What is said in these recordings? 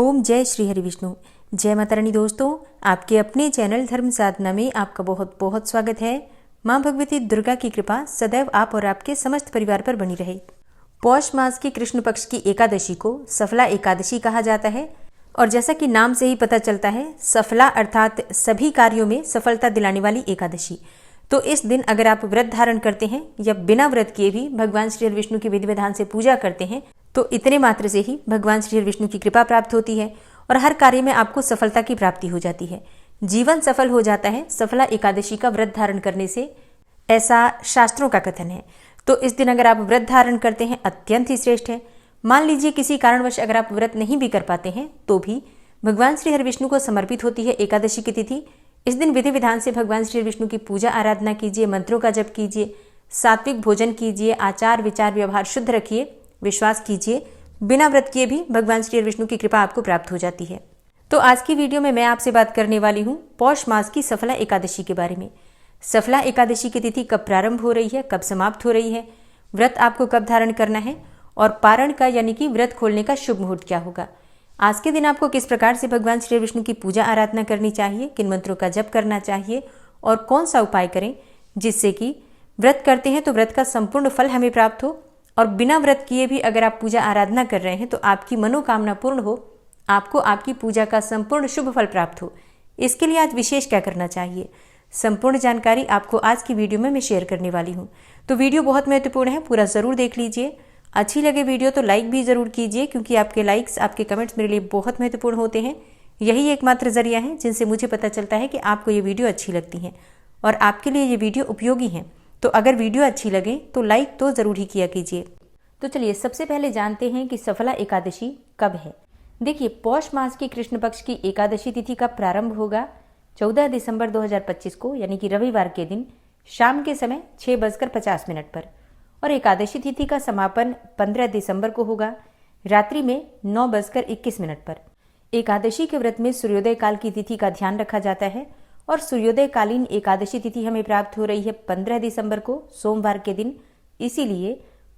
ओम जय श्री हरि विष्णु। जय माता रानी। दोस्तों, आपके अपने चैनल धर्म साधना में आपका बहुत बहुत स्वागत है। माँ भगवती दुर्गा की कृपा सदैव आप और आपके समस्त परिवार पर बनी रहे। पौष मास की कृष्ण पक्ष की एकादशी को सफला एकादशी कहा जाता है और जैसा कि नाम से ही पता चलता है, सफला अर्थात सभी कार्यों में सफलता दिलाने वाली एकादशी। तो इस दिन अगर आप व्रत धारण करते हैं या बिना व्रत किए भी भगवान श्री हरि विष्णु की विधि विधान से पूजा करते हैं तो इतने मात्र से ही भगवान श्री हरि विष्णु की कृपा प्राप्त होती है और हर कार्य में आपको सफलता की प्राप्ति हो जाती है। जीवन सफल हो जाता है सफला एकादशी का व्रत धारण करने से, ऐसा शास्त्रों का कथन है। तो इस दिन अगर आप व्रत धारण करते हैं अत्यंत ही श्रेष्ठ है। मान लीजिए किसी कारणवश अगर आप व्रत नहीं भी कर पाते हैं तो भी भगवान श्री हरि विष्णु को समर्पित होती है एकादशी की तिथि। इस दिन विधि विधान से भगवान श्री विष्णु की पूजा आराधना कीजिए, मंत्रों का जप कीजिए, सात्विक भोजन कीजिए, आचार विचार व्यवहार शुद्ध रखिए, विश्वास कीजिए, बिना व्रत किए भी भगवान श्री विष्णु की कृपा आपको प्राप्त हो जाती है। तो आज की वीडियो में मैं आपसे बात करने वाली हूँ पौष मास की सफला एकादशी के बारे में। सफला एकादशी की तिथि कब प्रारंभ हो रही है, कब समाप्त हो रही है, व्रत आपको कब धारण करना है और पारण का यानी कि व्रत खोलने का शुभ मुहूर्त क्या होगा। आज के दिन आपको किस प्रकार से भगवान श्री विष्णु की पूजा आराधना करनी चाहिए, किन मंत्रों का जप करना चाहिए और कौन सा उपाय करें जिससे कि व्रत करते हैं तो व्रत का संपूर्ण फल हमें प्राप्त हो और बिना व्रत किए भी अगर आप पूजा आराधना कर रहे हैं तो आपकी मनोकामना पूर्ण हो, आपको आपकी पूजा का संपूर्ण शुभ फल प्राप्त हो। इसके लिए आज विशेष क्या करना चाहिए, संपूर्ण जानकारी आपको आज की वीडियो में मैं शेयर करने वाली हूँ। तो वीडियो बहुत महत्वपूर्ण है, पूरा ज़रूर देख लीजिए। अच्छी लगे वीडियो तो लाइक भी ज़रूर कीजिए क्योंकि आपके लाइक्स, आपके कमेंट्स मेरे लिए बहुत महत्वपूर्ण होते हैं। यही एकमात्र जरिया है जिनसे मुझे पता चलता है कि आपको ये वीडियो अच्छी लगती है और आपके लिए ये वीडियो उपयोगी है। तो अगर वीडियो अच्छी लगे तो लाइक तो ज़रूर ही किया कीजिए। तो चलिए सबसे पहले जानते हैं कि सफला एकादशी कब है। देखिए, पौष मास की कृष्ण पक्ष की एकादशी तिथि का प्रारंभ होगा 14 दिसंबर 2025 को, यानी कि रविवार के दिन शाम के समय 6:50 पर और एकादशी तिथि का समापन 15 दिसंबर को होगा रात्रि में 9:21 पर। एकादशी के व्रत में सूर्योदय काल की तिथि का ध्यान रखा जाता है और सूर्योदय कालीन एकादशी तिथि हमें प्राप्त हो रही है 15 दिसंबर को, सोमवार के दिन। इसीलिए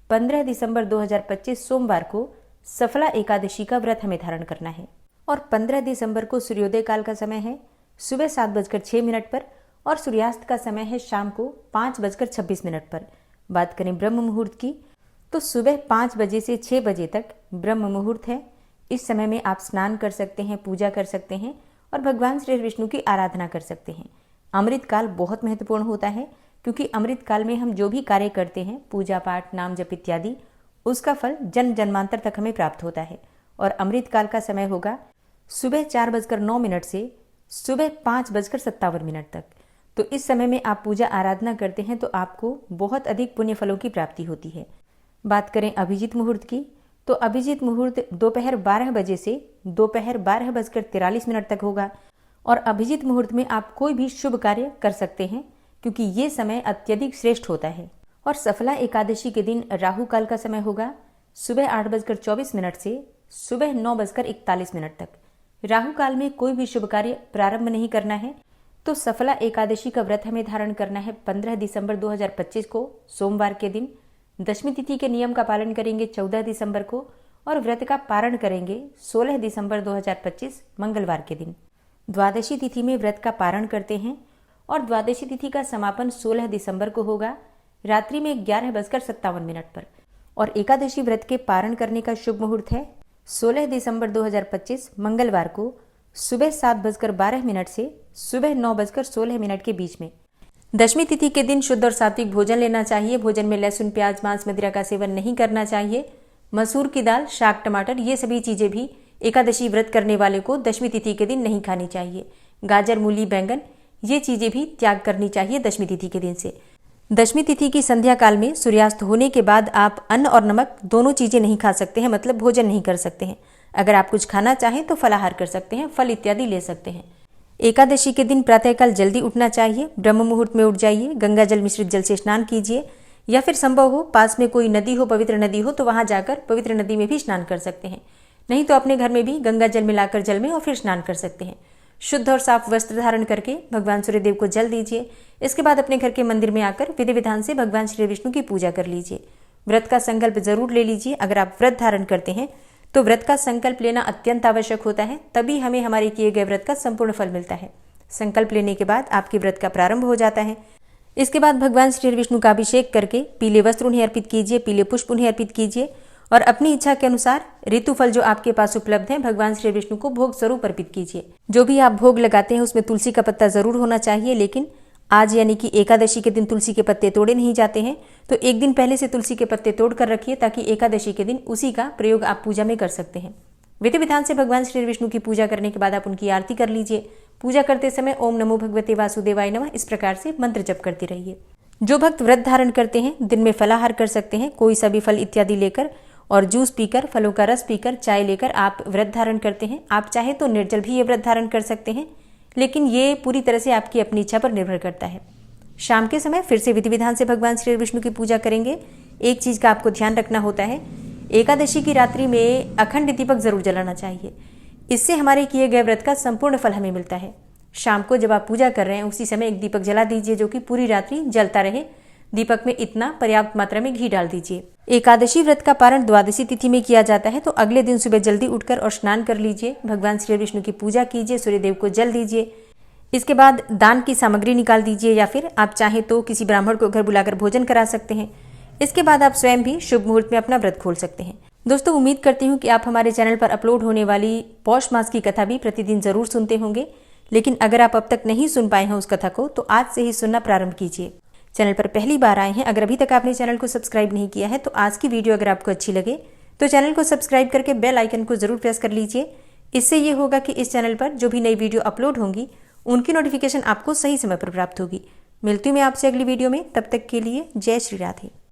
15 दिसंबर 2025 सोमवार को सफला एकादशी का व्रत हमें धारण करना है और 15 दिसंबर को सूर्योदय काल का समय है सुबह 7:06 पर और सूर्यास्त का समय है शाम को 5:26 पर। बात करें ब्रह्म मुहूर्त की तो सुबह 5 बजे से 6 बजे तक ब्रह्म मुहूर्त है। इस समय में आप स्नान कर सकते हैं, पूजा कर सकते हैं और भगवान श्री विष्णु की आराधना कर सकते हैं। अमृत काल बहुत महत्वपूर्ण होता है क्योंकि अमृत काल में हम जो भी कार्य करते हैं, पूजा पाठ, नाम जप इत्यादि, उसका फल जन्म जन्मांतर तक हमें प्राप्त होता है। और अमृत काल का समय होगा सुबह 4:09 से सुबह 5:57 तक। तो इस समय में आप पूजा आराधना करते हैं तो आपको बहुत अधिक पुण्य फलों की प्राप्ति होती है। बात करें अभिजीत मुहूर्त की तो अभिजीत मुहूर्त दोपहर 12 बजे से दोपहर 12:43 तक होगा और अभिजीत मुहूर्त में आप कोई भी शुभ कार्य कर सकते हैं क्योंकि ये समय अत्यधिक श्रेष्ठ होता है। और सफला एकादशी के दिन राहु काल का समय होगा सुबह 8:24 से सुबह 9:41 तक। राहु काल में कोई भी शुभ कार्य प्रारंभ नहीं करना है। तो सफला एकादशी का व्रत हमें धारण करना है 15 दिसंबर 2025 को, सोमवार के दिन। दशमी तिथि के नियम का पालन करेंगे 14 दिसंबर को और व्रत का पारण करेंगे 16 दिसंबर 2025 मंगलवार के दिन। द्वादशी तिथि में व्रत का पारण करते हैं और द्वादशी तिथि का समापन 16 दिसंबर को होगा रात्रि में 11:57 पर। और एकादशी व्रत के पारण करने का शुभ मुहूर्त है 16 दिसंबर 2025 मंगलवार को सुबह 7:12 से सुबह 9:16 के बीच में। दशमी तिथि के दिन शुद्ध और सात्विक भोजन लेना चाहिए। भोजन में लहसुन, प्याज, मांस, मदिरा का सेवन नहीं करना चाहिए। मसूर की दाल, शाक, टमाटर, ये सभी चीजें भी एकादशी व्रत करने वाले को दशमी तिथि के दिन नहीं खानी चाहिए। गाजर, मूली, बैंगन, ये चीजें भी त्याग करनी चाहिए दशमी तिथि के दिन से। दशमी तिथि की संध्या काल में सूर्यास्त होने के बाद आप अन्न और नमक दोनों चीजें नहीं खा सकते हैं, मतलब भोजन नहीं कर सकते हैं। अगर आप कुछ खाना चाहें तो फलाहार कर सकते हैं, फल इत्यादि ले सकते हैं। एकादशी के दिन प्रातःकाल जल्दी उठना चाहिए, ब्रह्म मुहूर्त में उठ जाइए, गंगा जल मिश्रित जल से स्नान कीजिए या फिर संभव हो पास में कोई नदी हो, पवित्र नदी हो तो वहां जाकर पवित्र नदी में भी स्नान कर सकते हैं। नहीं तो अपने घर में भी गंगा जल मिलाकर जल में और फिर स्नान कर सकते हैं। शुद्ध और साफ वस्त्र धारण करके भगवान सूर्यदेव को जल दीजिए। इसके बाद अपने घर के मंदिर में आकर विधि विधान से भगवान श्री विष्णु की पूजा कर लीजिए। व्रत का संकल्प जरूर ले लीजिए। अगर आप व्रत धारण करते हैं तो व्रत का संकल्प लेना अत्यंत आवश्यक होता है, तभी हमें हमारे किए गए व्रत का संपूर्ण फल मिलता है। संकल्प लेने के बाद आपके व्रत का प्रारंभ हो जाता है। इसके बाद भगवान श्री विष्णु का अभिषेक करके पीले वस्त्र उन्हें अर्पित कीजिए, पीले पुष्प उन्हें अर्पित कीजिए और अपनी इच्छा के अनुसार ऋतुफल जो आपके पास उपलब्ध है भगवान श्री विष्णु को भोग स्वरूप अर्पित कीजिए। जो भी आप भोग लगाते हैं उसमें तुलसी का पत्ता जरूर होना चाहिए, लेकिन आज यानी कि एकादशी के दिन तुलसी के पत्ते तोड़े नहीं जाते हैं, तो एक दिन पहले से तुलसी के पत्ते तोड़ कर रखिए ताकि एकादशी के दिन उसी का प्रयोग आप पूजा में कर सकते हैं। विधि विधान से भगवान श्री विष्णु की पूजा करने के बाद आप उनकी आरती कर लीजिए। पूजा करते समय ओम नमो भगवते वासुदेवाय नमः इस प्रकार से मंत्र जप करते रहिए। जो भक्त व्रत धारण करते हैं दिन में फलाहार कर सकते हैं, कोई सा भी फल इत्यादि लेकर और जूस पीकर, फलों का रस पीकर, चाय लेकर आप व्रत धारण करते हैं। आप चाहे तो निर्जल भी ये व्रत धारण कर सकते हैं, लेकिन ये पूरी तरह से आपकी अपनी इच्छा पर निर्भर करता है। शाम के समय फिर से विधि विधान से भगवान श्री विष्णु की पूजा करेंगे। एक चीज का आपको ध्यान रखना होता है, एकादशी की रात्रि में अखंड दीपक जरूर जलाना चाहिए। इससे हमारे किए गए व्रत का संपूर्ण फल हमें मिलता है। शाम को जब आप पूजा कर रहे हैं उसी समय एक दीपक जला दीजिए जो कि पूरी रात्रि जलता रहे। दीपक में इतना पर्याप्त मात्रा में घी डाल दीजिए। एकादशी व्रत का पारण द्वादशी तिथि में किया जाता है, तो अगले दिन सुबह जल्दी उठकर और स्नान कर लीजिए, भगवान श्री विष्णु की पूजा कीजिए, सूर्यदेव को जल दीजिए। इसके बाद दान की सामग्री निकाल दीजिए या फिर आप चाहें तो किसी ब्राह्मण को घर बुलाकर भोजन करा सकते हैं। इसके बाद आप स्वयं भी शुभ मुहूर्त में अपना व्रत खोल सकते हैं। दोस्तों, उम्मीद करती हूँ कि आप हमारे चैनल पर अपलोड होने वाली पौष मास की कथा भी प्रतिदिन जरूर सुनते होंगे, लेकिन अगर आप अब तक नहीं सुन पाए हैं उस कथा को तो आज से ही सुनना प्रारंभ कीजिए। चैनल पर पहली बार आए हैं, अगर अभी तक आपने चैनल को सब्सक्राइब नहीं किया है तो आज की वीडियो अगर आपको अच्छी लगे तो चैनल को सब्सक्राइब करके बेल आइकन को जरूर प्रेस कर लीजिए। इससे ये होगा कि इस चैनल पर जो भी नई वीडियो अपलोड होंगी उनकी नोटिफिकेशन आपको सही समय पर प्राप्त होगी। मिलती हूँ मैं आपसे अगली वीडियो में, तब तक के लिए जय श्री राधे।